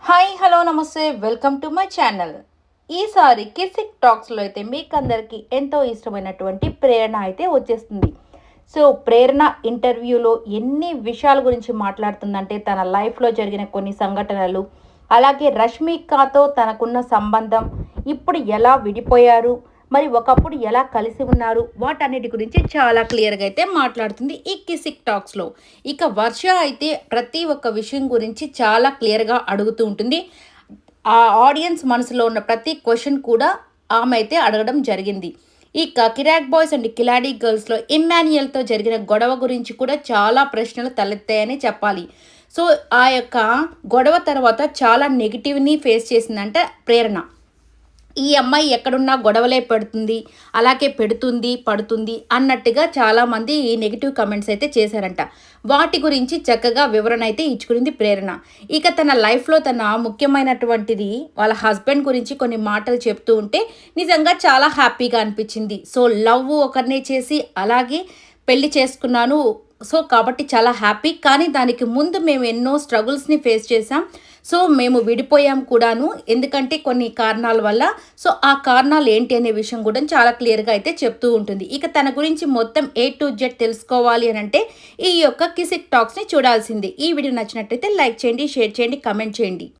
Hi hello నమస్తే welcome to my channel. ఈసారి కిసిక్ టాక్స్లో అయితే మీకు అందరికీ ఎంతో ఇష్టమైనటువంటి ప్రేరణ అయితే వచ్చేస్తుంది. సో ప్రేరణ ఇంటర్వ్యూలో ఎన్ని విషయాల గురించి మాట్లాడుతుందంటే తన లైఫ్లో జరిగిన కొన్ని సంఘటనలు, అలాగే రష్మికతో తనకున్న సంబంధం, ఇప్పుడు ఎలా విడిపోయారు, మరి ఒకప్పుడు ఎలా కలిసి ఉన్నారు, వాటన్నిటి గురించి చాలా క్లియర్గా అయితే మాట్లాడుతుంది ఈ కిసిక్ టాక్స్లో. ఇక వర్ష అయితే ప్రతి ఒక్క విషయం గురించి చాలా క్లియర్గా అడుగుతూ ఉంటుంది. ఆ ఆడియన్స్ మనసులో ఉన్న ప్రతి క్వశ్చన్ కూడా ఆమె అయితే అడగడం జరిగింది. ఇక కిరాక్ బాయ్స్ అండ్ కిలాడీ గర్ల్స్లో ఇమ్మాన్యుయల్తో జరిగిన గొడవ గురించి కూడా చాలా ప్రశ్నలు తలెత్తాయని చెప్పాలి. సో ఆ యొక్క గొడవ తర్వాత చాలా నెగిటివ్ని ఫేస్ చేసిందంట ప్రేరణ. ఈ అమ్మాయి ఎక్కడున్నా గొడవలే పెడుతుంది, అలాగే పెడుతుంది, పడుతుంది అన్నట్టుగా చాలామంది ఈ నెగిటివ్ కమెంట్స్ అయితే చేశారంట. వాటి గురించి చక్కగా వివరణ అయితే ఇచ్చుకునింది ప్రేరణ. ఇక తన లైఫ్లో తన ముఖ్యమైనటువంటిది వాళ్ళ హస్బెండ్ గురించి కొన్ని మాటలు చెప్తూ ఉంటే నిజంగా చాలా హ్యాపీగా అనిపించింది. సో లవ్ ఒకరినే చేసి అలాగే పెళ్లి చేసుకున్నాను. సో కాబట్టి చాలా హ్యాపీ. కానీ దానికి ముందు మేము ఎన్నో స్ట్రగుల్స్ని ఫేస్ చేసాం. సో మేము విడిపోయాం కూడాను, ఎందుకంటే కొన్ని కారణాల వల్ల. సో ఆ కారణాలు ఏంటి అనే విషయం కూడా చాలా క్లియర్గా అయితే చెప్తూ ఉంటుంది. ఇక తన గురించి మొత్తం A to Z తెలుసుకోవాలి అని అంటే ఈ యొక్క కిసిక్ టాక్స్ని చూడాల్సింది. ఈ వీడియో నచ్చినట్టయితే లైక్ చేయండి, షేర్ చేయండి, కమెంట్ చేయండి.